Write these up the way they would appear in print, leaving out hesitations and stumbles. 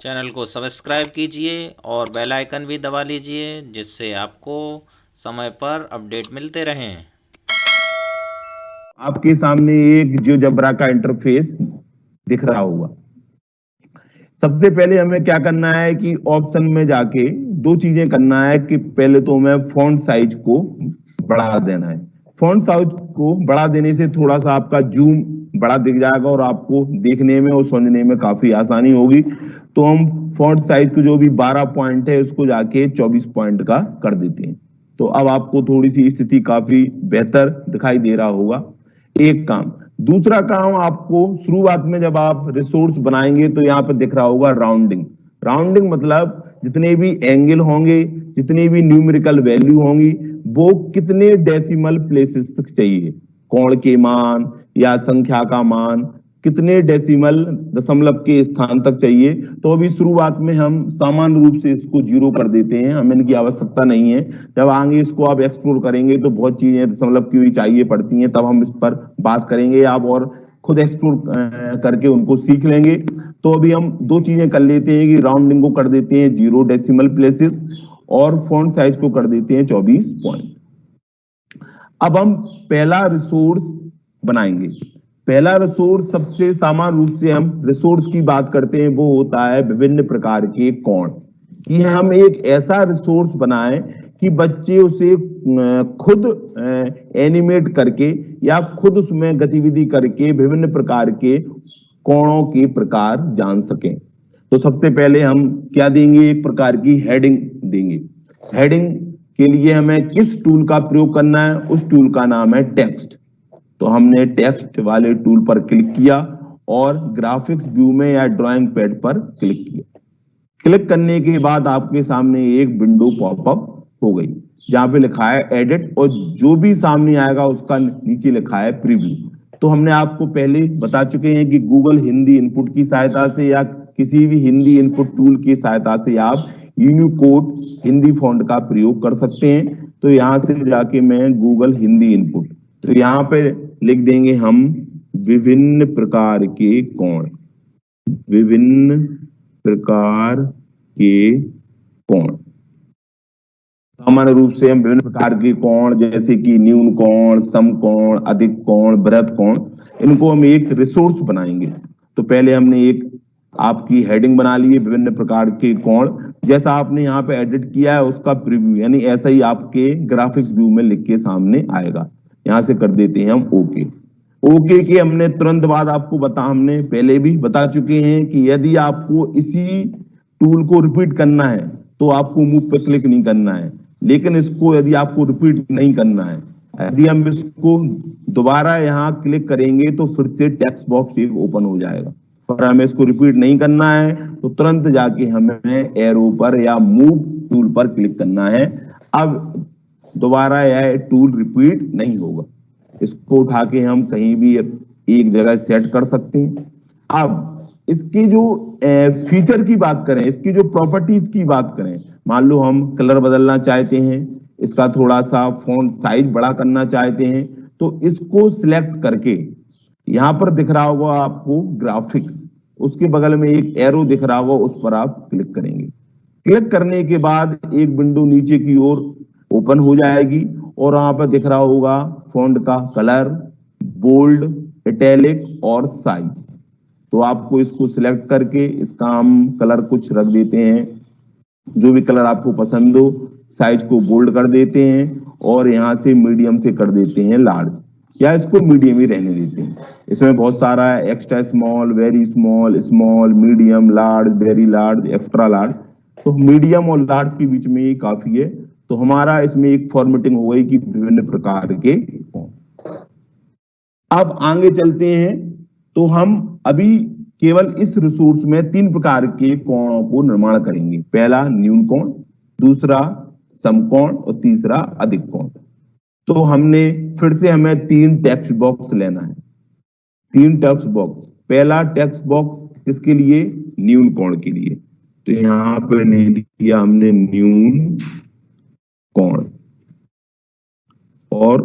Channel को subscribe कीजिए और बेल आइकन भी दबा लीजिए जिससे आपको समय पर अपडेट मिलते रहें। आपके सामने एक जियोजेब्रा का इंटरफेस दिख रहा होगा। सबसे पहले हमें क्या करना है कि ऑप्शन में जाके दो चीजें करना है कि पहले तो हमें फॉन्ट साइज को बढ़ा देना है। फॉन्ट साइज को बढ़ा देने से थोड़ा सा आपका जूम बड़ा दिख जाएगा और आपको देखने में और समझने में काफी आसानी होगी। तो हम फॉन्ट साइज को जो भी 12 पॉइंट है उसको जाके 24 पॉइंट का कर देते हैं। तो अब आपको थोड़ी सी स्थिति काफी बेहतर दिखाई दे रहा होगा। एक काम। दूसरा काम, आपको शुरुआत में जब आप रिसोर्स बनाएंगे तो यहाँ पे दिख रहा होगा राउंडिंग। राउंडिंग मतलब जितने भी एंगल होंगे, जितनी भी न्यूमेरिकल वैल्यू होंगी, वो कितने डेसिमल प्लेसेस तक चाहिए, कोण के मान या संख्या का मान कितने डेसिमल दशमलव के स्थान तक चाहिए। तो अभी शुरुआत में हम सामान्य रूप से इसको 0 कर देते हैं, हमें इनकी आवश्यकता नहीं है। जब आगे इसको आप एक्सप्लोर करेंगे तो बहुत चीजें दशमलव की भी चाहिए पड़ती हैं, तब हम इस पर बात करेंगे आप और खुद एक्सप्लोर करके उनको सीख लेंगे। तो अभी हम दो चीजें कर लेते हैं कि राउंडिंग को कर देते हैं 0 डेसिमल प्लेसेस और फॉन्ट साइज को कर देते हैं 24 पॉइंट। अब हम पहला रिसोर्स बनाएंगे। पहला रिसोर्स, सबसे सामान्य रूप से हम रिसोर्स की बात करते हैं, वो होता है विभिन्न प्रकार के कोण। कि हम एक ऐसा रिसोर्स बनाएं कि बच्चे उसे खुद एनिमेट करके या खुद उसमें गतिविधि करके विभिन्न प्रकार के कोणों के प्रकार जान सकें। तो सबसे पहले हम क्या देंगे, एक प्रकार की हेडिंग देंगे। हेडिंग के लिए हमें किस टूल का प्रयोग करना है, उस टूल का नाम है टेक्स्ट। तो हमने टेक्स्ट वाले टूल पर क्लिक किया और ग्राफिक्स व्यू में या ड्राइंग पैड पर क्लिक किया। क्लिक करने के बाद आपके सामने एक विंडो पॉपअप हो गई जहां पे लिखा है एडिट और जो भी सामने आएगा उसका नीचे लिखा है प्रीव्यू। तो हमने आपको पहले बता चुके हैं कि गूगल हिंदी इनपुट की सहायता से या किसी भी हिंदी इनपुट टूल की सहायता से आप यूनिकोड हिंदी फॉन्ट का प्रयोग कर सकते हैं। तो यहां से जाके मैं गूगल हिंदी इनपुट, तो यहाँ पे लिख देंगे हम विभिन्न प्रकार के कोण। विभिन्न प्रकार के कोण, सामान्य रूप से हम विभिन्न प्रकार के कोण जैसे कि न्यून कोण, समकोण, अधिक कोण, बृहत कोण, इनको हम एक रिसोर्स बनाएंगे। तो पहले हमने एक आपकी हेडिंग बना ली है विभिन्न प्रकार के कोण, जैसा आपने यहाँ पे एडिट किया है उसका प्रीव्यू, यानी ऐसा ही आपके ग्राफिक्स व्यू में लिख के सामने आएगा। यहां से कर देते हैं हम ओके। ओके के हमने तुरंत बाद आपको हमने पहले भी बता चुके हैं कि यदि आपको इसी टूल को रिपीट करना है तो आपको मूव पे क्लिक नहीं करना है, लेकिन इसको यदि आपको रिपीट नहीं करना है, यदि हम इसको दोबारा यहाँ क्लिक करेंगे तो फिर से टेक्स्ट बॉक्स एक ओपन हो जाएगा। पर हमें इसको रिपीट नहीं करना है तो तुरंत जाके हमें एरो पर या मूव टूल पर क्लिक करना है। अब दोबारा यह टूल रिपीट नहीं होगा, इसको उठा के हम कहीं भी एक जगह सेट कर सकते हैं। अब इसकी जो फीचर की बात करें, इसकी जो प्रॉपर्टीज की बात करें, मान लो हम कलर बदलना चाहते हैं, इसका थोड़ा सा फॉन्ट साइज बड़ा करना चाहते हैं, तो इसको सिलेक्ट करके यहां पर दिख रहा होगा आपको ग्राफिक्स, उसके बगल में एक एरो दिख रहा होगा, उस पर आप क्लिक करेंगे। क्लिक करने के बाद एक विंडो नीचे की ओर ओपन हो जाएगी और वहां पर दिख रहा होगा फॉन्ट का कलर, बोल्ड, इटैलिक और साइज। तो आपको इसको सिलेक्ट करके इसका हम कलर कुछ रख देते हैं, जो भी कलर आपको पसंद हो। साइज को बोल्ड कर देते हैं और यहाँ से मीडियम से कर देते हैं लार्ज, या इसको मीडियम ही रहने देते हैं। इसमें बहुत सारा है, extra small, very small, small, medium, large, very large, extra large. तो मीडियम और लार्ज के बीच में ये काफी है। तो हमारा इसमें एक फॉर्मेटिंग हो गई कि विभिन्न प्रकार के। अब आगे चलते हैं, तो हम अभी केवल इस रिसोर्स में 3 प्रकार के कोणों को निर्माण करेंगे। पहला न्यून कोण, दूसरा समकोण और तीसरा अधिक कोण। तो हमने फिर से हमें 3 टेक्स्ट बॉक्स लेना है, 3 टेक्स्ट बॉक्स। पहला टेक्स्ट बॉक्स किसके लिए, न्यून कोण के लिए, तो यहां पे ले लिया हमने न्यून कोण और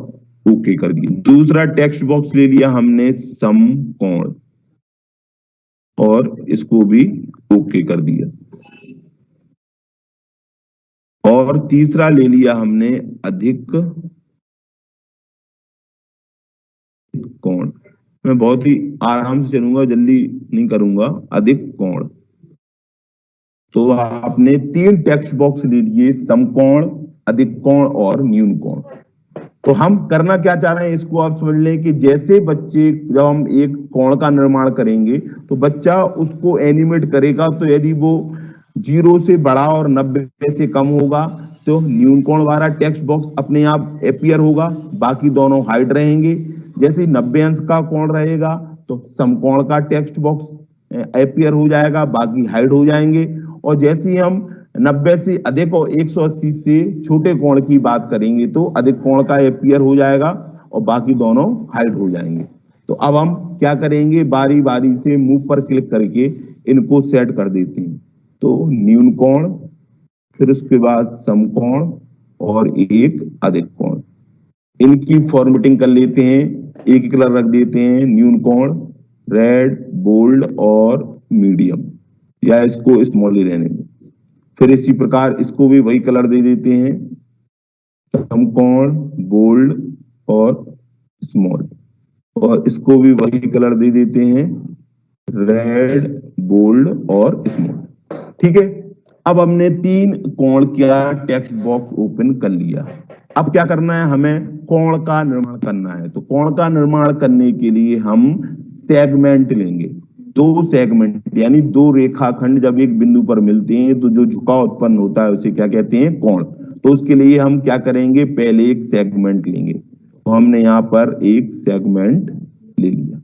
ओके कर दिया। दूसरा टेक्स्ट बॉक्स ले लिया हमने समकोण और इसको भी ओके कर दिया। और तीसरा ले लिया हमने अधिक कोण। मैं बहुत ही आराम से चलूंगा, जल्दी नहीं करूंगा। अधिक कोण, तो आपने 3 टेक्स्ट बॉक्स ले लिए, समकोण, अधिक कोण और न्यून कोण। तो हम करना क्या चाह रहे हैं, इसको आप समझ लें कि जैसे बच्चे, जब हम एक कोण का निर्माण करेंगे तो बच्चा उसको एनिमेट करेगा, तो यदि वो 0 से बड़ा और 90 से कम होगा तो न्यून कोण वाला टेक्स्ट बॉक्स अपने आप अपीयर होगा, बाकी दोनों हाइड रहेंगे। जैसे 90 अंश का कोण रहेगा तो समकोण का टेक्स्ट बॉक्स अपीयर हो जाएगा, बाकी हाइड हो जाएंगे। और जैसे ही हम 90 से अधिक और 180 से छोटे कोण की बात करेंगे तो अधिक कोण का अपीयर हो जाएगा और बाकी दोनों हाइड हो जाएंगे। तो अब हम क्या करेंगे, बारी बारी से मूव पर क्लिक करके इनको सेट कर देते हैं। तो न्यून कोण, फिर उसके बाद समकोण और एक अधिक कोण, इनकी फॉर्मेटिंग कर लेते हैं। एक ही कलर रख देते हैं, न्यून कोण रेड, बोल्ड और मीडियम, या इसको स्मॉल ही रहने दें। फिर इसी प्रकार इसको भी वही कलर दे देते हैं, समकोण, बोल्ड और स्मॉल, और इसको भी वही कलर दे देते हैं, रेड, बोल्ड और स्मॉल। ठीक है, अब हमने 3 कोण का टेक्स्ट बॉक्स ओपन कर लिया। अब क्या करना है, हमें कोण का निर्माण करना है। तो कोण का निर्माण करने के लिए हम सेगमेंट लेंगे। 2 सेगमेंट यानी 2 रेखाखंड जब एक बिंदु पर मिलते हैं तो जो झुकाव उत्पन्न होता है उसे क्या कहते हैं, कोण। तो उसके लिए हम क्या करेंगे, पहले एक सेगमेंट लेंगे। तो हमने यहाँ पर एक सेगमेंट ले लिया,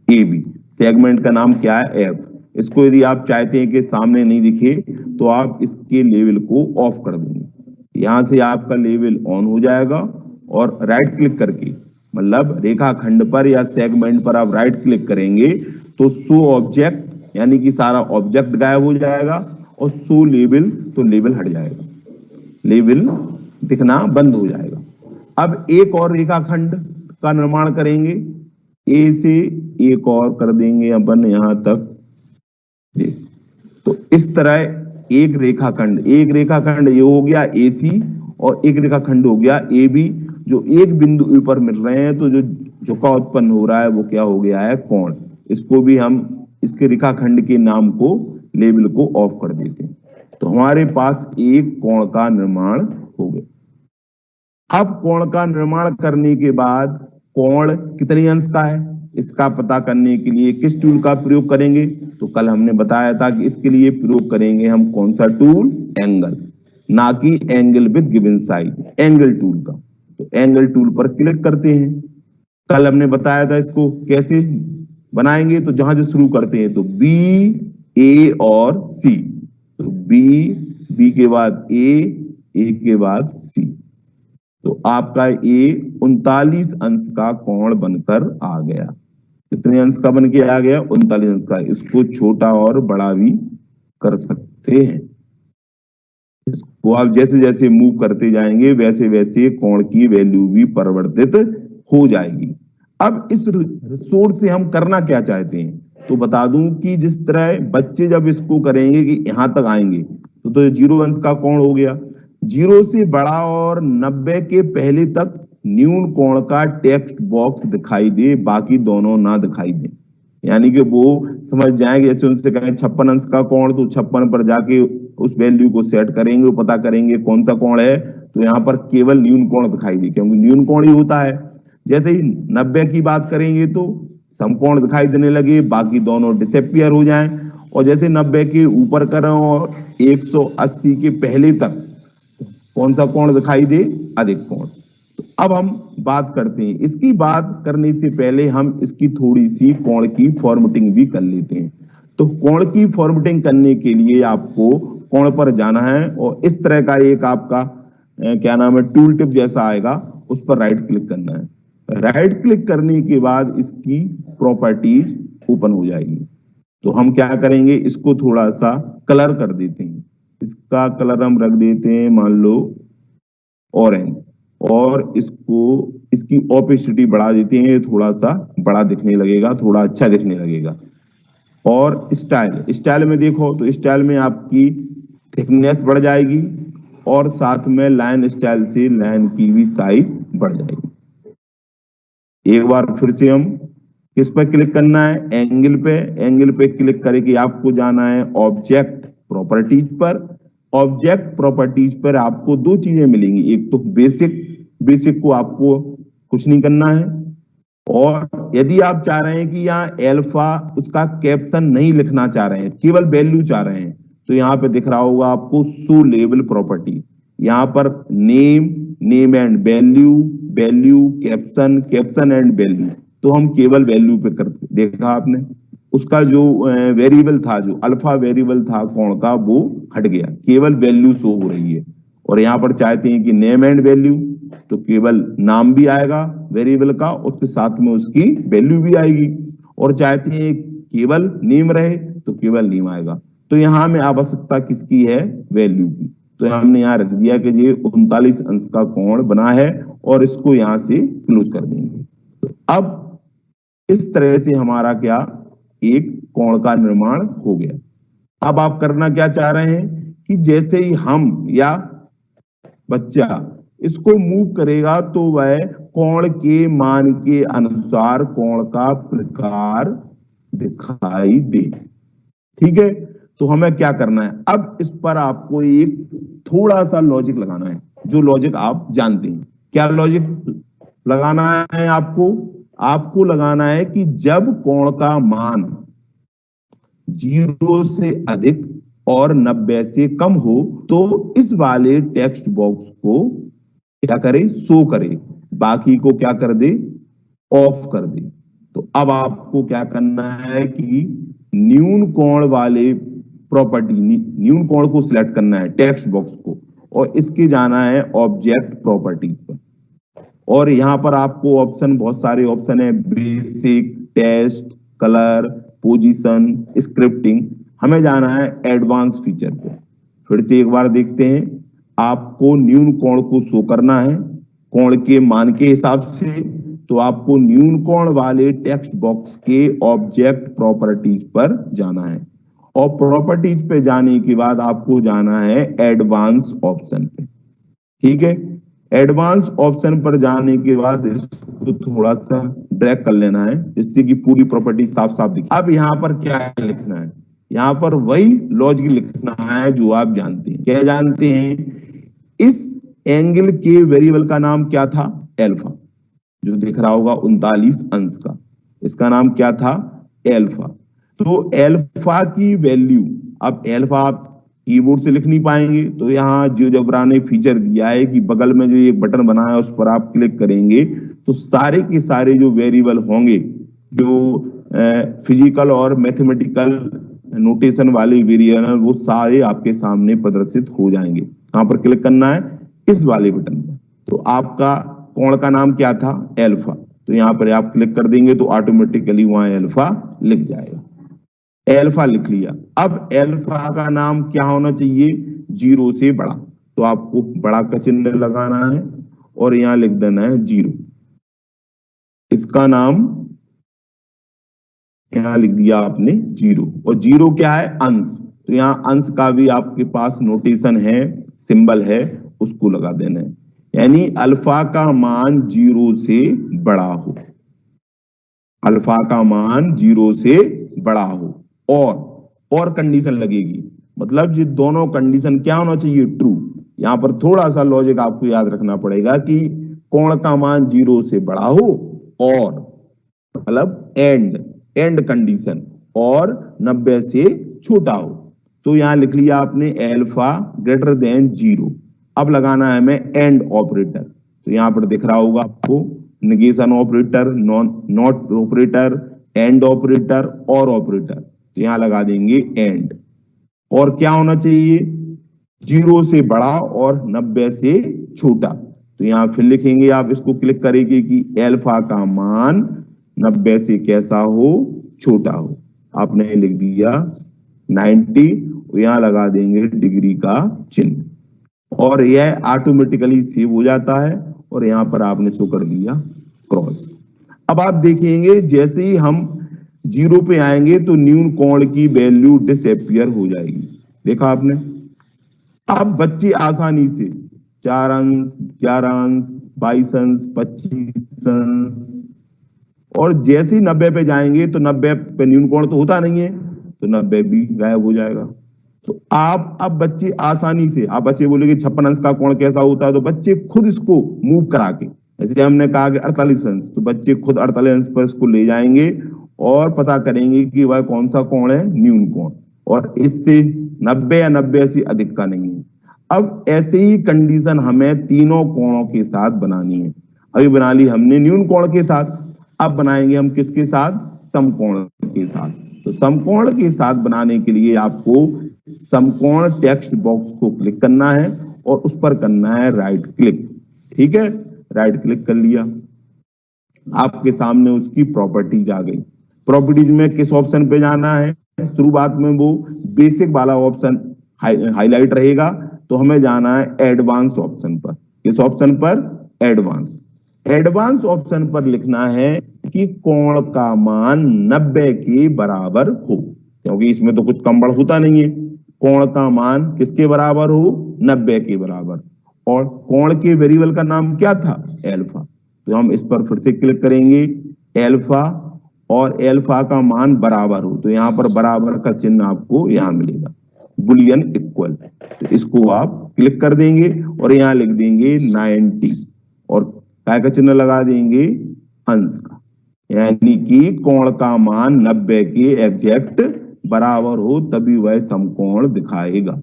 ए बी। सेगमेंट का नाम क्या है, एफ। इसको यदि आप चाहते हैं कि सामने नहीं दिखे तो आप इसके लेवल को ऑफ कर देंगे। यहां से आपका लेवल ऑन हो जाएगा और राइट क्लिक करके, मतलब रेखाखंड पर या सेगमेंट पर आप राइट क्लिक करेंगे तो शो ऑब्जेक्ट यानी कि सारा ऑब्जेक्ट गायब हो जाएगा, और शो लेवल तो लेवल हट जाएगा, लेवल दिखना बंद हो जाएगा। अब एक और रेखाखंड का निर्माण करेंगे, ए से एक और कर देंगे अपन यहां तक। तो इस तरह एक रेखाखंड ये हो गया AC, और एक रेखाखंड हो गया AB, जो एक बिंदु पर मिल रहे हैं। तो जो झुकाव उत्पन्न हो रहा है वो क्या हो गया है, कोण। इसको भी हम इसके रेखाखंड के नाम को, लेवल को ऑफ कर देते हैं। तो हमारे पास एक कोण का निर्माण हो गया। अब कोण का निर्माण करने के बाद कोण कितने अंश का है इसका पता करने के लिए किस टूल का प्रयोग करेंगे, तो कल हमने बताया था कि इसके लिए प्रयोग करेंगे हम कौन सा टूल, एंगल, ना कि angle with given side, angle tool का। तो एंगल टूल पर क्लिक करते हैं। कल हमने बताया था इसको कैसे बनाएंगे, तो जहां से शुरू करते हैं तो B, A और C। तो B के बाद A के बाद C। तो आपका ये 39 अंश का कोण बनकर आ गया। कितने अंश का बन के आ गया, 39 अंश का। इसको छोटा और बड़ा भी कर सकते हैं। इसको आप जैसे जैसे मूव करते जाएंगे वैसे वैसे कोण की वैल्यू भी परिवर्तित हो जाएगी। अब इस रिसोर्स से हम करना क्या चाहते हैं, तो बता दूं कि जिस तरह बच्चे जब इसको करेंगे कि यहां तक आएंगे तो 0 अंश का कोण हो गया। 0 से बड़ा और 90 के पहले तक न्यून कोण का टेक्स्ट बॉक्स दिखाई दे, बाकी दोनों ना दिखाई दे। यानी कि वो समझ जाएंगे, जैसे उनसे कहें 56 अंश का कोण, तो 56 पर जाके उस वैल्यू को सेट करेंगे, वो पता करेंगे कौन सा कोण है। तो यहाँ पर केवल न्यून कोण दिखाई दे, क्योंकि न्यून कोण ही होता है। जैसे ही 90 की बात करेंगे तो समकोण दिखाई देने लगे, बाकी दोनों डिसअपियर हो जाएं। और जैसे 90 के ऊपर करें और 180 के पहले तक कौन सा कोण दिखाई दे, अधिक कोण। तो अब हम बात करते हैं, इसकी बात करने से पहले हम इसकी थोड़ी सी कोण की फॉर्मेटिंग भी कर लेते हैं। तो कोण की फॉर्मेटिंग करने के लिए आपको कोण पर जाना है और इस तरह का एक आपका क्या नाम है, टूल टिप जैसा आएगा, उस पर राइट क्लिक करना है। राइट क्लिक करने के बाद इसकी प्रॉपर्टीज ओपन हो जाएगी। तो हम क्या करेंगे, इसको थोड़ा सा कलर कर देते हैं। इसका कलर हम रख देते हैं मान लो ऑरेंज, और इसको इसकी ओपेसिटी बढ़ा देते हैं, थोड़ा सा बड़ा दिखने लगेगा, थोड़ा अच्छा दिखने लगेगा। और स्टाइल में देखो तो स्टाइल में आपकी थिकनेस बढ़ जाएगी और साथ में लाइन स्टाइल से लाइन की भी साइज बढ़ जाएगी। एक बार फिर से हम किस पर क्लिक करना है, एंगल पे क्लिक करके आपको जाना है ऑब्जेक्ट प्रॉपर्टीज पर। ऑब्जेक्ट प्रॉपर्टीज पर आपको दो चीजें मिलेंगी, एक तो बेसिक को आपको कुछ नहीं करना है, और यदि आप चाह रहे हैं कि यहाँ अल्फा उसका कैप्शन नहीं लिखना चाह रहे हैं, केवल वैल्यू चाह रहे हैं, तो यहाँ पे दिख रहा होगा आपको शो लेबल प्रॉपर्टी। यहाँ पर name and value caption and value, तो हम केवल वैल्यू पे करते, देखा आपने उसका जो वेरिएबल था, जो अल्फा वेरिएबल था कोण का, वो हट गया, केवल वैल्यू शो हो रही है। और यहाँ पर चाहते हैं कि नेम एंड वैल्यू, तो केवल नाम भी आएगा वेरिएबल का, उसके साथ में उसकी वैल्यू भी आएगी। और चाहते हैं केवल नेम रहे तो केवल नेम आएगा। तो यहाँ में आवश्यकता किसकी है, वैल्यू की। तो हमने यहाँ रख दिया कि ये 39 अंश का कोण बना है और इसको यहाँ से क्लोज कर देंगे। तो अब इस तरह से हमारा क्या एक कोण का निर्माण हो गया। अब आप करना क्या चाह रहे हैं कि जैसे ही हम या बच्चा इसको मूव करेगा तो वह कोण के मान के अनुसार कोण का प्रकार दिखाई दे। ठीक है, तो हमें क्या करना है, अब इस पर आपको एक थोड़ा सा लॉजिक लगाना है, जो लॉजिक आप जानते हैं। क्या लॉजिक लगाना है आपको लगाना है कि जब कोण का मान 0 से अधिक और 90 से कम हो तो इस वाले टेक्स्ट बॉक्स को क्या करे, शो करे, बाकी को क्या कर दे, ऑफ कर दे। तो अब आपको क्या करना है कि न्यून कोण वाले प्रॉपर्टी, न्यून कोण को सिलेक्ट करना है टेक्स्ट बॉक्स को, और इसके जाना है ऑब्जेक्ट प्रॉपर्टी पर। और यहाँ पर आपको ऑप्शन, बहुत सारे ऑप्शन है, basic, test, colour, position, scripting. हमें जाना है एडवांस फीचर पे। फिर से एक बार देखते हैं, आपको न्यून कोण को शो करना है कोण के मान के हिसाब से, तो आपको न्यून कोण वाले टेक्स्ट बॉक्स के ऑब्जेक्ट प्रॉपर्टीज पर जाना है, और प्रॉपर्टीज पे जाने के बाद आपको जाना है एडवांस ऑप्शन पे। ठीक है, एडवांस ऑप्शन पर जाने के बाद इसको थोड़ा सा ड्रैग कर लेना है जिससे कि पूरी प्रॉपर्टी साफ साफ दिखे। अब यहाँ पर क्या लिखना है, यहाँ पर वही लॉजिक लिखना है जो आप जानते हैं। क्या जानते हैं, इस एंगल के वेरिएबल का नाम क्या था, एल्फा, जो दिख रहा होगा 39 अंश का, इसका नाम क्या था, एल्फा। तो एल्फा की वैल्यू, अब एल्फा आप कीबोर्ड से लिख नहीं पाएंगे, तो यहाँ जियोजेब्रा ने फीचर दिया है कि बगल में जो एक बटन बना है उस पर आप क्लिक करेंगे तो सारे के सारे जो वेरिएबल होंगे, जो फिजिकल और मैथमेटिकल नोटेशन वाले वेरिएबल, वो सारे आपके सामने प्रदर्शित हो जाएंगे। कहां पर क्लिक करना है, इस वाले बटन पर। तो आपका कोण का नाम क्या था, एल्फा, तो यहाँ पर आप क्लिक कर देंगे तो ऑटोमेटिकली वहां एल्फा लिख जाएगा। एल्फा लिख लिया। अब एल्फा का नाम क्या होना चाहिए, 0 से बड़ा, तो आपको बड़ा का चिन्ह लगाना है और यहां लिख देना है 0। इसका नाम यहां लिख दिया आपने 0, और 0 क्या है, अंश, तो यहां अंश का भी आपके पास नोटेशन है, सिंबल है, उसको लगा देना है। यानी अल्फा का मान 0 से बड़ा हो, अल्फा का मान 0 से बड़ा हो, और कंडीशन लगेगी, मतलब ये दोनों कंडीशन क्या होना चाहिए, ट्रू। यहां पर थोड़ा सा लॉजिक आपको याद रखना पड़ेगा कि कोण का मान 0 से बड़ा हो, और मतलब एंड कंडीशन, और 90 से छोटा हो। तो यहां लिख लिया आपने एल्फा ग्रेटर देन 0। अब लगाना है हमें एंड ऑपरेटर, तो यहां पर दिख रहा होगा आपको negation operator, not operator, and operator और ऑपरेटर, तो यहां लगा देंगे एंड। और क्या होना चाहिए, 0 से बड़ा और 90 से छोटा, तो यहां फिर लिखेंगे, आप इसको क्लिक करेंगे कि एल्फा का मान 90 से कैसा हो, छोटा हो। आपने लिख दिया 90, यहां लगा देंगे डिग्री का चिन्ह, और यह ऑटोमेटिकली सेव हो जाता है, और यहां पर आपने शो कर दिया क्रॉस। अब आप देखेंगे जैसे ही हम जीरो पे आएंगे तो न्यून कोण की वैल्यू डिसअपियर हो जाएगी। देखा आपने। अब बच्चे आसानी से 4 अंश, 11 अंश, 22 अंश, 25 अंश, और जैसे ही 90 पे जाएंगे तो 90 पे न्यून कोण तो होता नहीं है, तो 90 भी गायब हो जाएगा। तो आप अब बच्चे आसानी से, आप बच्चे बोलेंगे 56 अंश का कोण कैसा होता है, तो बच्चे खुद इसको मूव करा के, जैसे हमने कहा कि 48 अंश, तो बच्चे खुद 48 अंश पर इसको ले जाएंगे और पता करेंगे कि वह कौन सा कोण है, न्यून कोण, और इससे 90 या 90 से अधिक का नहीं है। अब ऐसे ही कंडीशन हमें तीनों कोणों के साथ बनानी है। अभी बना ली हमने न्यून कोण के साथ, अब बनाएंगे हम किसके साथ, समकोण के साथ। तो समकोण के साथ बनाने के लिए आपको समकोण टेक्स्ट बॉक्स को क्लिक करना है और उस पर करना है राइट क्लिक। ठीक है, राइट क्लिक कर लिया, आपके सामने उसकी प्रॉपर्टीज आ गई। प्रॉपर्टीज में किस ऑप्शन पे जाना है, शुरुआत में वो बेसिक वाला ऑप्शन हाईलाइट रहेगा, तो हमें जाना है एडवांस ऑप्शन पर। किस ऑप्शन पर, एडवांस। एडवांस ऑप्शन पर लिखना है कि कोण का मान 90 के बराबर हो, क्योंकि इसमें तो कुछ कम बढ़ होता नहीं है। कोण का मान किसके बराबर हो, 90 के बराबर। और कोण के वेरिएबल का नाम क्या था, एल्फा। तो हम इस पर फिर से क्लिक करेंगे, एल्फा, और एल्फा का मान बराबर हो, तो यहाँ पर बराबर का चिन्ह आपको यहाँ मिलेगा, बुलियन इक्वल। तो इसको आप क्लिक कर देंगे और यहाँ लिख देंगे 90, और काय का चिन्ह लगा देंगे, अंश का, यानी कि कोण का मान 90 के एग्जैक्ट बराबर हो, तभी वह समकोण दिखाएगा।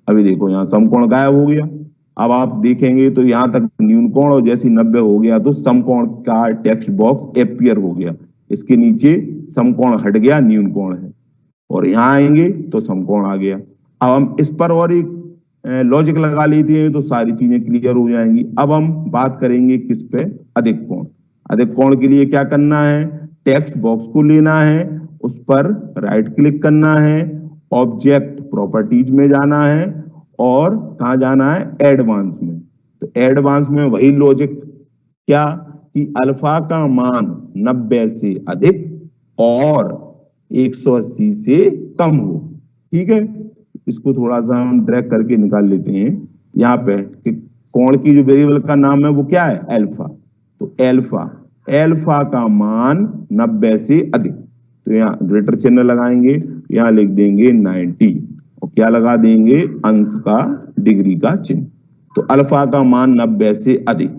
अभी देखो यहाँ समकोण गायब हो गया। अब आप देखेंगे तो यहाँ तक न्यून कोण, और जैसे 90 हो गया तो समकोण का टेक्स्ट बॉक्स एपियर हो गया, इसके नीचे समकोण हट गया, न्यून कोण है, और यहाँ आएंगे तो समकोण आ गया। अब हम इस पर और एक लॉजिक लगा लेते हैं तो सारी चीजें क्लियर हो जाएंगी। अब हम बात करेंगे किस पे, अधिक कोण। अधिक कोण के लिए क्या करना है, टेक्स्ट बॉक्स को लेना है, उस पर राइट क्लिक करना है, ऑब्जेक्ट प्रॉपर्टीज में जाना है, और कहा जाना है, एडवांस में। तो एडवांस में वही लॉजिक, क्या कि अल्फा का मान 90 से अधिक और 180 से कम हो। ठीक है, इसको थोड़ा सा हम ड्रैग करके निकाल लेते हैं यहाँ पे, कि कोण की जो वेरिएबल का नाम है वो क्या है, एल्फा। तो एल्फा, एल्फा का मान 90 से अधिक, तो यहाँ ग्रेटर चिन्ह लगाएंगे, यहाँ लिख देंगे 90, और क्या लगा देंगे, अंश का डिग्री का चिन्ह। तो अल्फा का मान 90 से अधिक,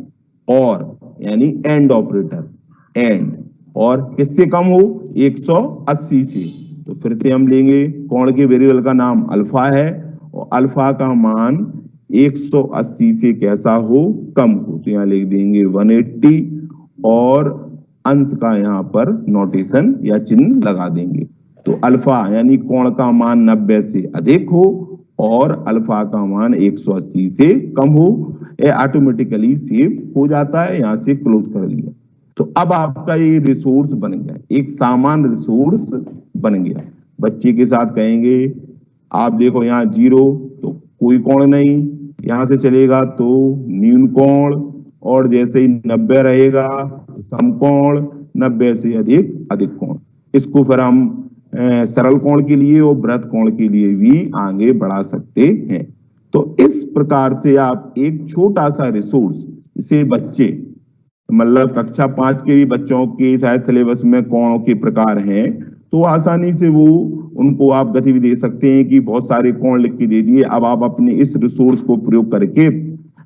और यानी एंड ऑपरेटर, एंड, और किससे कम हो, 180 से। तो फिर से हम लेंगे, कोण के वेरिएबल का नाम अल्फा है, और अल्फा का मान 180 से कैसा हो, कम हो, तो यहाँ लिख देंगे 180, और अंश का यहाँ पर नोटेशन या चिन्ह लगा देंगे। तो अल्फा यानी कोण का मान 90 से अधिक हो और अल्फा का मान 180 से कम हो, ये ऑटोमेटिकली सेव हो जाता है। यहाँ से क्लोज कर दिया, तो अब आपका ये रिसोर्स बन गया, एक सामान्य रिसोर्स बन गया। बच्चे के साथ कहेंगे, आप देखो यहाँ 0 तो कोई कोण नहीं, यहाँ से चलेगा तो न्यून कोण, और जैसे ही 90 रहेगा तो समकोण, 90 से अधिक अधिक कोण। इसको फिर हम सरल कोण के लिए और बृहत कोण के लिए भी आगे बढ़ा सकते हैं। तो इस प्रकार से आप एक छोटा सा रिसोर्स, इसे बच्चे मतलब कक्षा 5 के भी बच्चों के शायद सिलेबस में कोणों के प्रकार हैं, तो आसानी से वो उनको आप गतिविधि दे सकते हैं कि बहुत सारे कोण लिख के दे दिए, अब आप अपने इस रिसोर्स को प्रयोग करके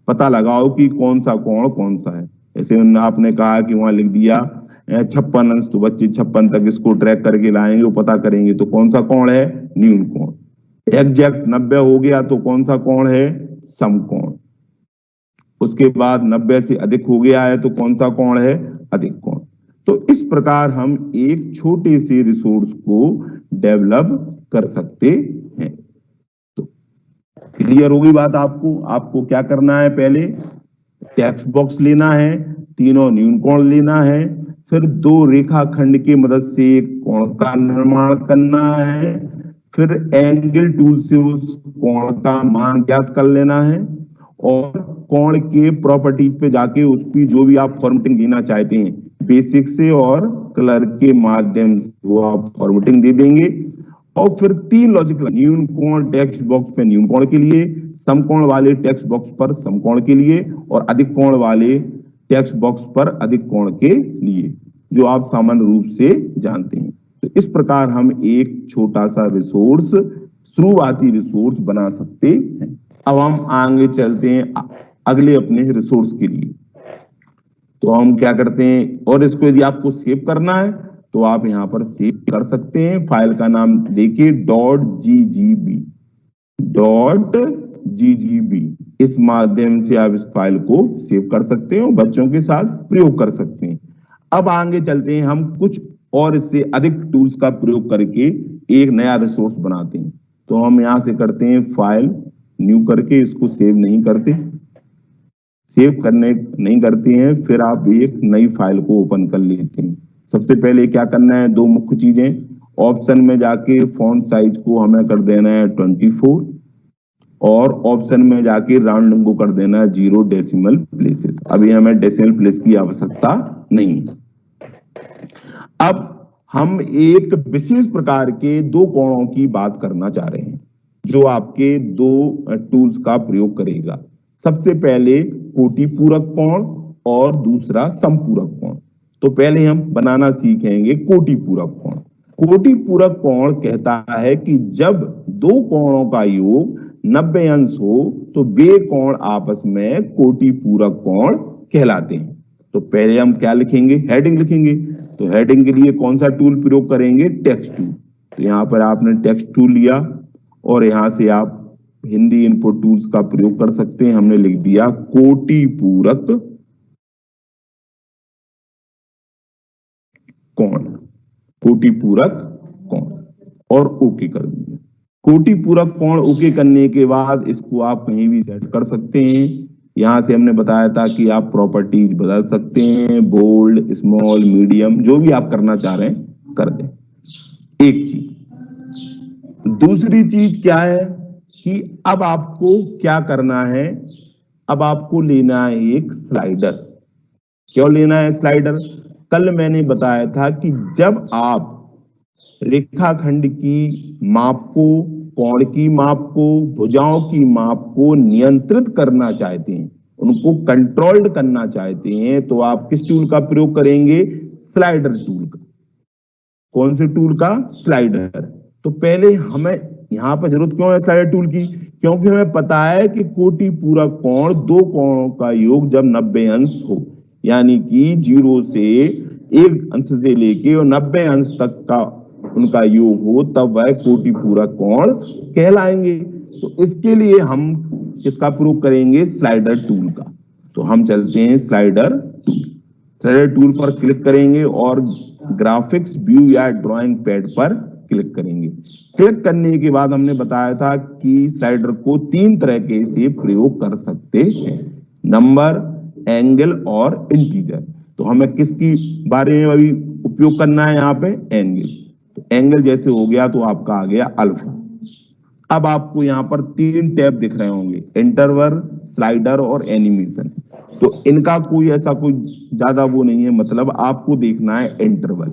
पता लगाओ कि कौन सा कोण कौन सा है। जैसे आपने कहा कि वहां लिख दिया 56 अंश, तो बच्चे 56 तक इसको ट्रैक करके लाएंगे, वो पता करेंगे तो कौन सा कोण है, न्यून कोण। एग्जैक्ट 90 हो गया तो कौन सा कोण है, समकोण। उसके बाद 90 से अधिक हो गया है तो कौन सा कोण है, अधिक कोण। तो इस प्रकार हम एक छोटे से रिसोर्स को डेवलप कर सकते हैं। तो क्लियर होगी बात आपको। आपको क्या करना है, पहले टेक्स्ट बॉक्स लेना है, तीनों न्यून कोण लेना है, फिर 2 रेखाखंड की मदद से एक कोण का निर्माण करना है, फिर एंगल टूल से उस कोण का मान ज्ञात कर लेना है, और कोण के प्रॉपर्टीज पे जाके उसकी जो भी आप फॉर्मेटिंग देना चाहते हैं बेसिक से और कलर के माध्यम से वो आप फॉर्मेटिंग दे देंगे। और फिर 3 लॉजिकल न्यून कोण टेक्स्ट बॉक्स पे न्यून कोण के लिए, समकोण वाले टेक्स्ट बॉक्स पर समकोण के लिए और अधिक कोण वाले टेक्स्ट बॉक्स पर अधिक कोण के लिए, जो आप सामान्य रूप से जानते हैं। तो इस प्रकार हम एक छोटा सा रिसोर्स, शुरुआती रिसोर्स बना सकते हैं। अब हम आगे चलते हैं अगले अपने रिसोर्स के लिए। तो हम क्या करते हैं, और इसको यदि आपको सेव करना है तो आप यहां पर सेव कर सकते हैं। फाइल का नाम देखिए .ggb। इस माध्यम से आप इस फाइल को सेव कर सकते हैं और बच्चों के साथ प्रयोग कर सकते हैं। अब आगे चलते हैं, हम कुछ और इससे अधिक टूल्स का प्रयोग करके एक नया रिसोर्स बनाते हैं। तो हम यहां से करते हैं फाइल न्यू करके, इसको सेव नहीं करते, सेव करने नहीं करते हैं, फिर आप एक नई फाइल को ओपन कर लेते हैं। सबसे पहले क्या करना है, 2 मुख्य चीजें, ऑप्शन में जाके फॉन्ट साइज को हमें कर देना है 24 और ऑप्शन में जाके राउंडिंग को कर देना है 0 डेसिमल प्लेसेस। अभी हमें डेसिमल प्लेस की आवश्यकता नहीं है। अब हम एक विशेष प्रकार के 2 कोणों की बात करना चाह रहे हैं जो आपके 2 टूल्स का प्रयोग करेगा। सबसे पहले कोटि पूरक कोण और दूसरा समपूरक कोण। तो पहले हम बनाना सीखेंगे कोटि पूरक कोण। कोटि पूरक कोण कहता है कि जब 2 कोणों का योग 90 अंश हो तो वे कोण आपस में कोटि पूरक कोण कहलाते हैं। तो पहले हम क्या लिखेंगे, हेडिंग लिखेंगे। तो हेडिंग के लिए कौन सा टूल प्रयोग करेंगे, टेक्स्ट टूल। तो यहाँ पर आपने टेक्स्ट टूल लिया और यहां से आप हिंदी इनपुट टूल्स का प्रयोग कर सकते हैं। हमने लिख दिया कोटि पूरक कोण, कोटि पूरक कोण और ओके कर दिया। कोटि पूरक कोण ओके करने के बाद इसको आप कहीं भी सेट कर सकते हैं। यहां से हमने बताया था कि आप प्रॉपर्टीज बदल सकते हैं, बोल्ड, स्मॉल, मीडियम, जो भी आप करना चाह रहे हैं कर दें। एक चीज। दूसरी चीज क्या है कि अब आपको क्या करना है, अब आपको लेना है एक स्लाइडर। क्यों लेना है स्लाइडर, कल मैंने बताया था कि जब आप रेखाखंड की माप को, कोण की माप को, भुजाओं की माप को नियंत्रित करना चाहते हैं, उनको कंट्रोल्ड करना चाहते हैं, तो आप किस टूल का प्रयोग करेंगे, स्लाइडर टूल का। कौन से टूल का, स्लाइडर। तो पहले हमें यहां पर जरूरत क्यों है स्लाइडर टूल की, क्योंकि हमें पता है कि कोटि पूरक कोण 2 कोणों का योग जब 90 अंश हो, यानी कि 0 से 1 अंश से लेके और 90 अंश तक का उनका योग हो, तब वह कोटि पूरक कोण कहलाएंगे। तो इसके लिए हम इसका प्रयोग करेंगे स्लाइडर टूल का। तो हम चलते हैं स्लाइडर टूल। स्लाइडर टूल पर क्लिक करेंगे और ग्राफिक्स व्यू या ड्राइंग पैड पर क्लिक करेंगे। क्लिक करने के बाद हमने बताया था कि स्लाइडर को 3 तरीके से प्रयोग कर सकते हैं, नंबर, एंगल और इंटीजर। तो हमें किसकी बारे में अभी उपयोग करना है, यहाँ पे एंगल। तो एंगल जैसे हो गया तो आपका आ गया अल्फा। अब आपको यहाँ पर 3 टैब दिख रहे होंगे, इंटरवल, स्लाइडर और एनिमेशन। तो इनका कोई ऐसा कोई ज्यादा वो नहीं है, मतलब आपको देखना है इंटरवल।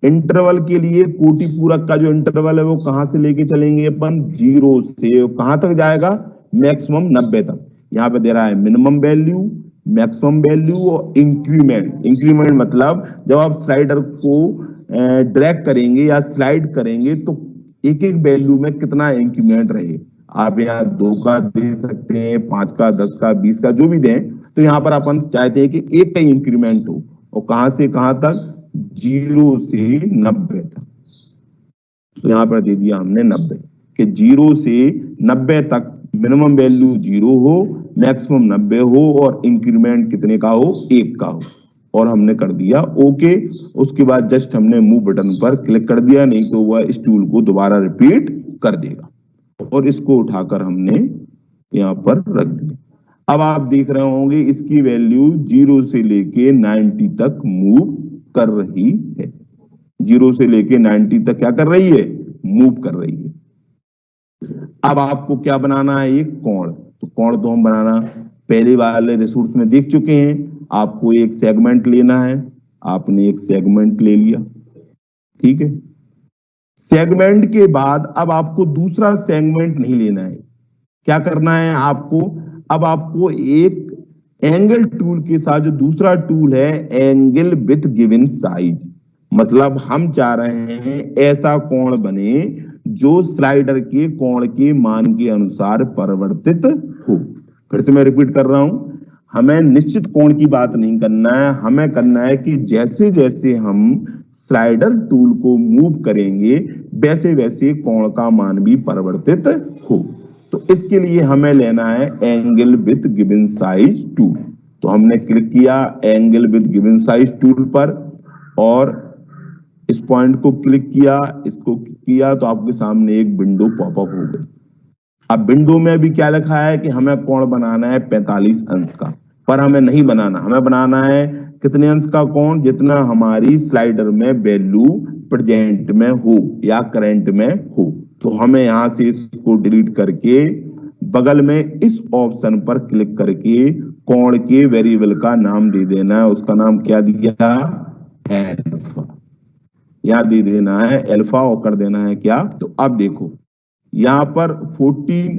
इंटरवल के लिए कोटि पूरक का जो इंटरवल है वो कहां से लेके चलेंगे अपन, 0 से कहां तक जाएगा, मैक्सिमम 90 तक। यहाँ पे दे रहा है मिनिमम वैल्यू, मैक्सिमम वैल्यू और इंक्रीमेंट। इंक्रीमेंट मतलब जब आप स्लाइडर को ड्रैग करेंगे या स्लाइड करेंगे तो एक एक वैल्यू में कितना इंक्रीमेंट रहे। आप यहाँ 2 का दे सकते हैं, 5 का, 10 का, 20 का, जो भी दें। तो यहाँ पर अपन चाहते हैं कि 1 का इंक्रीमेंट हो, और कहां से कहां तक, 0 से 90 तक। तो यहाँ पर दे दिया हमने 90 कि 0 से 90 तक मिनिमम वैल्यू 0 हो, मैक्सिमम 90 हो और इंक्रीमेंट कितने का हो, 1 का हो। और हमने कर दिया ओके। उसके बाद जस्ट हमने मूव बटन पर क्लिक कर दिया, नहीं तो वह इस टूल को दोबारा रिपीट कर देगा। और इसको उठाकर हमने यहाँ पर रख दिया। अब आप देख रहे होंगे इसकी वैल्यू 0 से लेके 90 तक मूव कर रही है। 0 से लेके 90 तक क्या कर रही है, मूव कर रही है। अब आपको क्या बनाना है, एक कोण। तो कोण तो हम बनाना, पहले वाले रिसोर्स में देख चुके हैं। आपको एक सेगमेंट लेना है, आपने एक सेगमेंट ले लिया, ठीक है। सेगमेंट के बाद अब आपको दूसरा सेगमेंट नहीं लेना है। क्या करना है आपको, अब आपको एक एंगल टूल के साथ, जो दूसरा टूल है एंगल विथ गिवन साइज, मतलब हम चाह रहे हैं ऐसा कोण बने जो स्लाइडर के कोण के मान के अनुसार परिवर्तित हो। फिर से मैं रिपीट कर रहा हूं, हमें निश्चित कोण की बात नहीं करना है, हमें करना है कि जैसे जैसे हम स्लाइडर टूल को मूव करेंगे वैसे वैसे कोण का मान भी परिवर्तित हो। तो इसके लिए हमें लेना है angle with given size tool. तो हमने क्लिक किया angle with given size tool पर और इस पॉइंट को क्लिक किया, इसको किया तो आपके सामने एक विंडो पॉपअप हो गई। अब विंडो में भी क्या लिखा है कि हमें कोण बनाना है 45 अंश का, पर हमें नहीं बनाना, हमें बनाना है कितने अंश का कोण, जितना हमारी स्लाइडर में वैल्यू प्रेजेंट में हो या करंट में हो। तो हमें यहां से इसको डिलीट करके बगल में इस ऑप्शन पर क्लिक करके कोण के वेरिएबल का नाम दे देना है। उसका नाम क्या दिया, अल्फा, यहां दे देना है अल्फा और कर देना है क्या। तो अब देखो यहाँ पर 14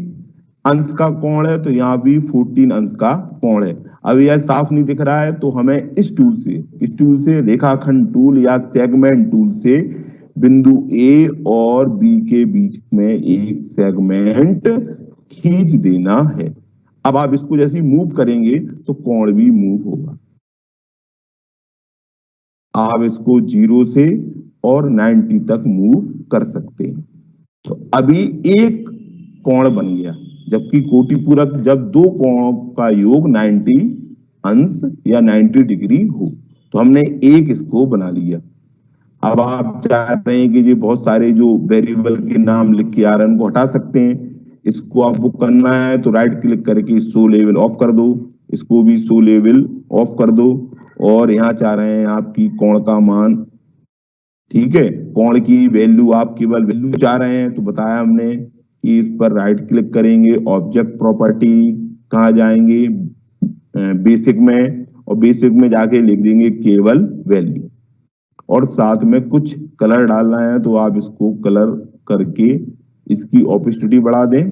अंश का कोण है, तो यहाँ भी 14 अंश का कोण है। अब यह साफ नहीं दिख रहा है, तो हमें इस टूल से रेखाखंड टूल या सेगमेंट टूल से बिंदु ए और बी के बीच में एक सेगमेंट खींच देना है। अब आप इसको जैसे मूव करेंगे तो कोण भी मूव होगा। आप इसको 0 से और 90 तक मूव कर सकते हैं। तो अभी एक कोण बन गया, जबकि कोटि पूरक जब दो कोणों का योग 90 अंश या 90 डिग्री हो, तो हमने एक इसको बना लिया। अब आप चाह रहे हैं कि ये बहुत सारे जो वेरिएबल के नाम लिख के आ रहे हैं उनको हटा सकते हैं। इसको आपको करना है तो राइट क्लिक करके शो लेवल ऑफ कर दो, इसको भी शो लेवल ऑफ कर दो। और यहाँ चाह रहे हैं आपकी कोण का मान, ठीक है, कोण की वैल्यू आप केवल वैल्यू चाह रहे हैं, तो बताया हमने कि इस पर राइट क्लिक करेंगे, ऑब्जेक्ट प्रॉपर्टी, कहाँ जाएंगे, बेसिक में, और बेसिक में जाके लिख देंगे केवल वैल्यू, और साथ में कुछ कलर डालना है तो आप इसको कलर करके इसकी ऑपेसिटी बढ़ा दें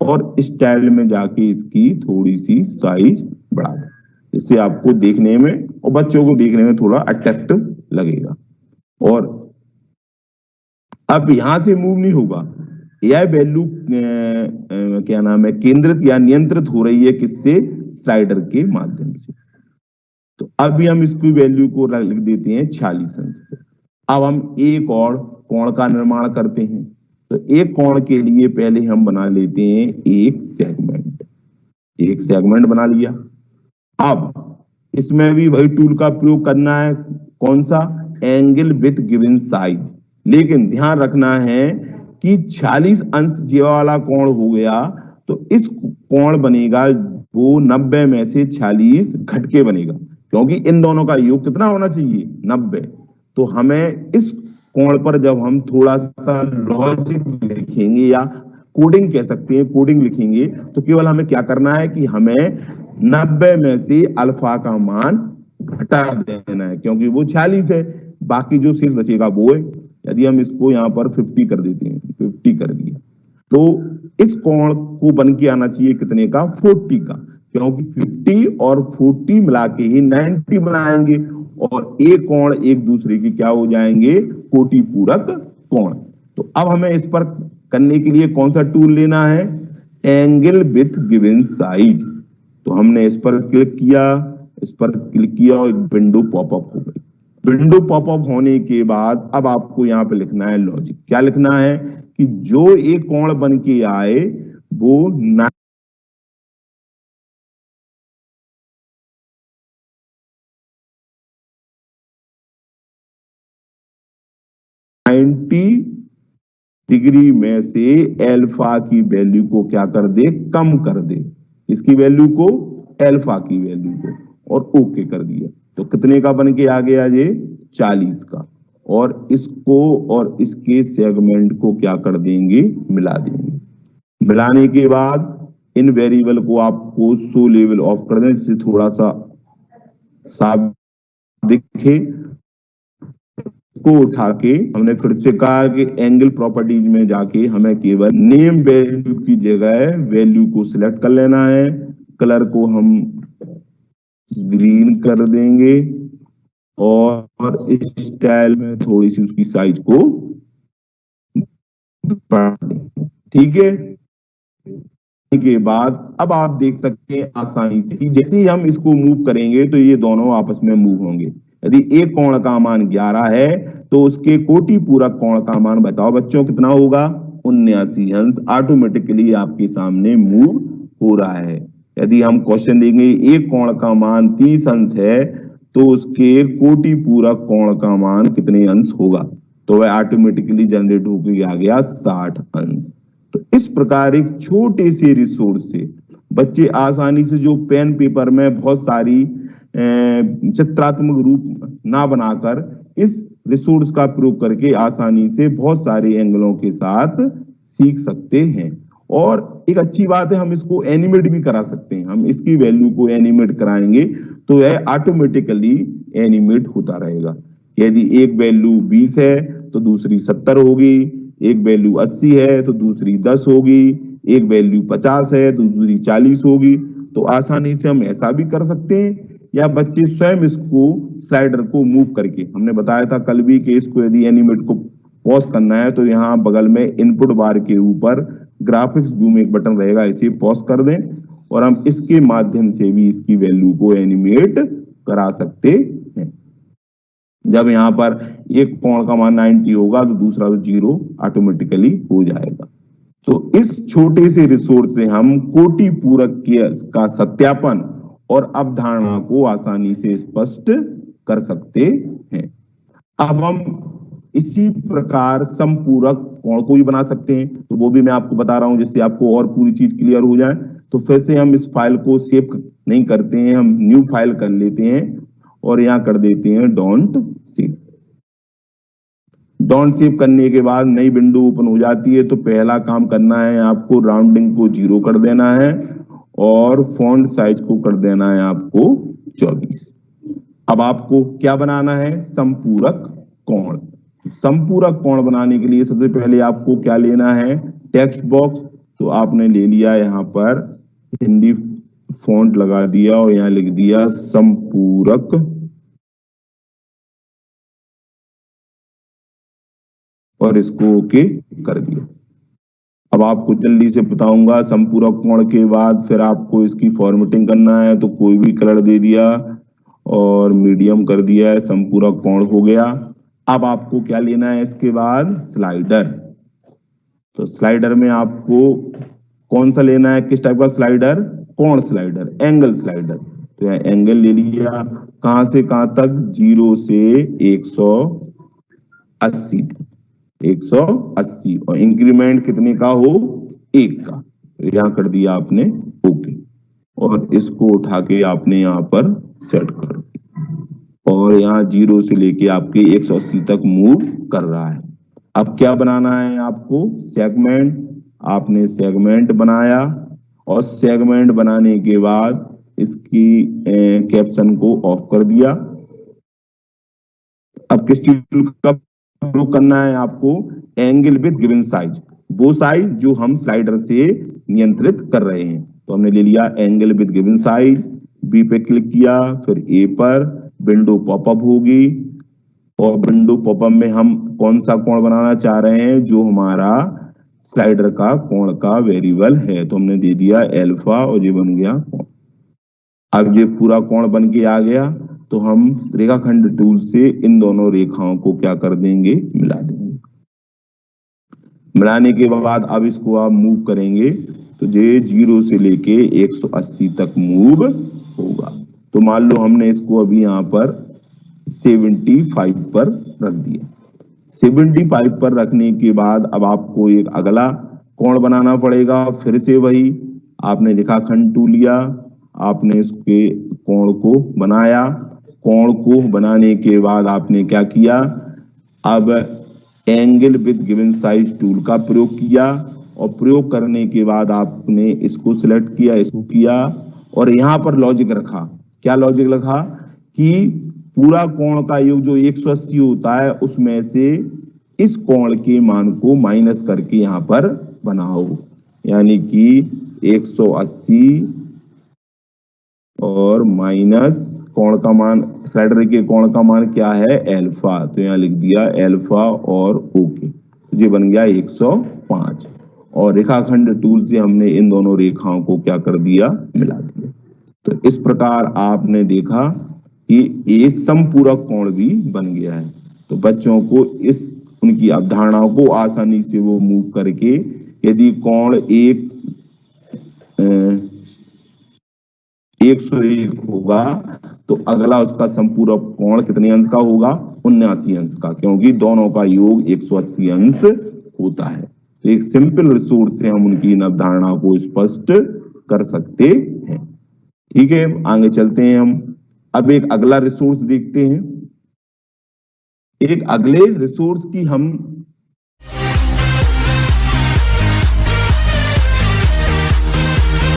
और स्टाइल में जाके इसकी थोड़ी सी साइज बढ़ा दें। इससे आपको देखने में और बच्चों को देखने में थोड़ा अट्रैक्टिव लगेगा। और अब यहां से मूव नहीं होगा, यह वैल्यू क्या नाम है, केंद्रित या नियंत्रित हो रही है किससे, स्लाइडर के माध्यम से। तो अभी हम इसकी वैल्यू को लिख देते हैं 46 अंश पे। अब हम एक और कोण का निर्माण करते हैं। तो एक कोण के लिए पहले हम बना लेते हैं एक सेगमेंट बना लिया। अब इसमें भी वही टूल का प्रयोग करना है, कौन सा, एंगल विथ गिवन साइज। लेकिन ध्यान रखना है कि 46 अंश जे वाला कोण हो गया, तो इस कोण बनेगा वो 90 में से 46 घटके बनेगा, क्योंकि इन दोनों का योग कितना होना चाहिए, 90। तो हमें इस कोण पर जब हम थोड़ा सा लॉजिक लिखेंगे या कोडिंग कह सकते हैं, कोडिंग लिखेंगे, तो केवल हमें क्या करना है कि हमें 90 में से अल्फा का मान घटा देना है, क्योंकि वो 46 है, बाकी जो शेष बचेगा वो है। यदि हम इसको यहाँ पर 50 कर देते हैं, 50 कर दिया, तो इस कोण को बन के आना चाहिए कितने का, 40 का, क्योंकि 50 और 40 मिला के ही 90 बनाएंगे, और एक कोण एक दूसरे के क्या हो जाएंगे, कोटि पूरक कोण। तो अब हमें इस पर करने के लिए कौन सा टूल लेना है, एंगल विथ गिवन साइज। तो हमने इस पर क्लिक किया और विंडो पॉपअप हो गई। विंडो पॉपअप होने के बाद अब आपको यहाँ पे लिखना है लॉजिक। क्या लिखना है कि जो एक कोण बन के आए वो 90 डिग्री में से अल्फा की वैल्यू को क्या कर दे, कम कर दे, इसकी वैल्यू को, अल्फा की वैल्यू को, और ओके कर दिया। तो कितने का बन के आ गया ये, 40 का। और इसको और इसके सेगमेंट को क्या कर देंगे, मिला देंगे। मिलाने के बाद इन वेरिएबल को आपको शो लेवल ऑफ कर दें जिससे थोड़ा सा साफ दिखे। को उठा के हमने फिर से कहा कि एंगल प्रॉपर्टीज में जाके हमें केवल नेम वैल्यू की जगह वैल्यू को सिलेक्ट कर लेना है। कलर को हम ग्रीन कर देंगे और इस स्टाइल में थोड़ी सी उसकी साइज को बढ़ा देंगे। ठीक है, के बाद अब आप देख सकते हैं आसानी से कि जैसे ही हम इसको मूव करेंगे तो ये दोनों आपस में मूव होंगे। यदि एक कोण का मान 11 है तो उसके कोटि पूरक कोण का मान बताओ बच्चों कितना होगा? 79 अंश ऑटोमेटिकली आपके सामने मूव हो रहा है। यदि हम क्वेश्चन देंगे एक कोण का मान 30 अंश है तो उसके कोटि पूरक कोण का मान कितने अंश होगा? तो वह ऑटोमेटिकली जनरेट होकर आ गया 60 अंश। तो इस प्रकार एक छोटे से रिसोर्स से बच्चे आसानी से जो पेन पेपर में बहुत सारी चित्रात्मक रूप ना बनाकर इस रिसोर्स का प्रयोग करके आसानी से बहुत सारे एंगलों के साथ सीख सकते हैं। और एक अच्छी बात है, हम इसको एनिमेट भी करा सकते हैं। हम इसकी वैल्यू को एनिमेट कराएंगे तो यह ऑटोमेटिकली एनिमेट होता रहेगा। यदि एक वैल्यू 20 है तो दूसरी 70 होगी, एक वैल्यू 80 है तो दूसरी 10 होगी, एक वैल्यू 50 है तो दूसरी 40 होगी। तो आसानी से हम ऐसा भी कर सकते हैं या बच्चे स्वयं इसको स्लाइडर को मूव करके, हमने बताया था कल भी कि इसको यदि एनिमेट को पॉज करना है तो यहाँ बगल में इनपुट बार के ऊपर ग्राफिक्स व्यू में एक बटन रहेगा, इसे पॉज कर दें और हम इसके माध्यम से भी इसकी वैल्यू को एनिमेट करा सकते हैं। जब यहाँ पर एक कोण का मान 90 होगा तो दूसरा तो 0 ऑटोमेटिकली हो जाएगा। तो इस छोटे से रिसोर्स से हम कोटि पूरक का सत्यापन और अवधारणा को आसानी से स्पष्ट कर सकते हैं। अब हम इसी प्रकार समपूरक कोण को भी बना सकते हैं, तो वो भी मैं आपको बता रहा हूं जिससे आपको और पूरी चीज क्लियर हो जाए। तो फिर से हम इस फाइल को सेव नहीं करते हैं, हम न्यू फाइल कर लेते हैं और यहां कर देते हैं डोंट सेव। डोंट सेव करने के बाद नई विंडो ओपन हो जाती है। तो पहला काम करना है आपको राउंडिंग को 0 कर देना है और फॉन्ट साइज को कर देना है आपको 24। अब आपको क्या बनाना है? समपूरक कोण। समपूरक कोण बनाने के लिए सबसे पहले आपको क्या लेना है? Text box. तो आपने ले लिया यहाँ पर हिंदी फॉन्ट लगा दिया और यहाँ लिख दिया समपूरक और इसको ओके कर दिया। अब आपको जल्दी से बताऊंगा समपूरक कोण के बाद फिर आपको इसकी फॉर्मेटिंग करना है। तो कोई भी कलर दे दिया और मीडियम कर दिया है, समपूरक कोण हो गया। अब आपको क्या लेना है इसके बाद? स्लाइडर। तो स्लाइडर में आपको कौन सा लेना है? किस टाइप का स्लाइडर? कोण स्लाइडर, एंगल स्लाइडर। तो यहाँ एंगल ले लिया, कहां से कहां तक? 0 से 180 तक, 180 और इंक्रीमेंट कितने का हो? 1 का। तो यहाँ कर दिया आपने ओके और इसको उठा के आपने यहाँ पर सेट कर दिया और यहाँ 0 से लेके आपके 180 तक मूव कर रहा है। अब क्या बनाना है आपको? सेगमेंट। आपने सेगमेंट बनाया और सेगमेंट बनाने के बाद इसकी कैप्शन को ऑफ कर दिया। अब किस टूल का प्रयोग करना है आपको? एंगल विद गिवन साइज, वो साइज जो हम स्लाइडर से नियंत्रित कर रहे हैं। तो हमने ले लिया angle with given size, B पे क्लिक किया, फिर ए पर विंडो पॉपअप होगी और विंडो पॉपअप में हम कौन सा कोण बनाना चाह रहे हैं? जो हमारा स्लाइडर का कोण का वेरिएबल है। तो हमने दे दिया अल्फा और ये बन गया कोण। अब ये पूरा कोण बन के आ गया तो हम रेखाखंड टूल से इन दोनों रेखाओं को क्या कर देंगे? मिला देंगे। मिलाने के बाद अब इसको आप मूव करेंगे तो ये 0 से लेके 180 तक मूव होगा। तो मान लो हमने इसको अभी यहाँ पर 75 पर रख दिया। 75 पर रखने के बाद अब आपको एक अगला कोण बनाना पड़ेगा। फिर से वही आपने रेखाखंड टूल लिया, आपने इसके कोण को बनाया। कोण को बनाने के बाद आपने क्या किया? अब angle with given size tool का प्रयोग किया और प्रयोग करने के बाद आपने इसको सिलेक्ट किया, इसको किया और यहाँ पर लॉजिक रखा। क्या लॉजिक रखा कि पूरा कोण का योग जो 180 होता है उसमें से इस कोण के मान को माइनस करके यहाँ पर बनाओ, यानी कि 180 और माइनस कोण का मान, स्लाइडर के कोण का मान क्या है, एल्फा, तो यहाँ लिख दिया एल्फा और ओके, तो ये बन गया 105। और रेखाखंड टूल से हमने इन दोनों रेखाओं को क्या कर दिया, मिला दिया। तो इस प्रकार आपने देखा कि ये समपूरक कोण भी बन गया है। तो बच्चों को इस उनकी अवधारणाओं को आसानी से वो मूव करके, यदि कोण 101 होगा तो अगला उसका संपूरक कोण कितने अंश का होगा, 79 अंश का, क्योंकि दोनों का योग 180 अंश होता है। तो एक सिंपल रिसोर्स से हम उनकी इन अवधारणा को स्पष्ट कर सकते हैं। ठीक है, आगे चलते हैं हम। अब एक अगला रिसोर्स देखते हैं। एक अगले रिसोर्स की हम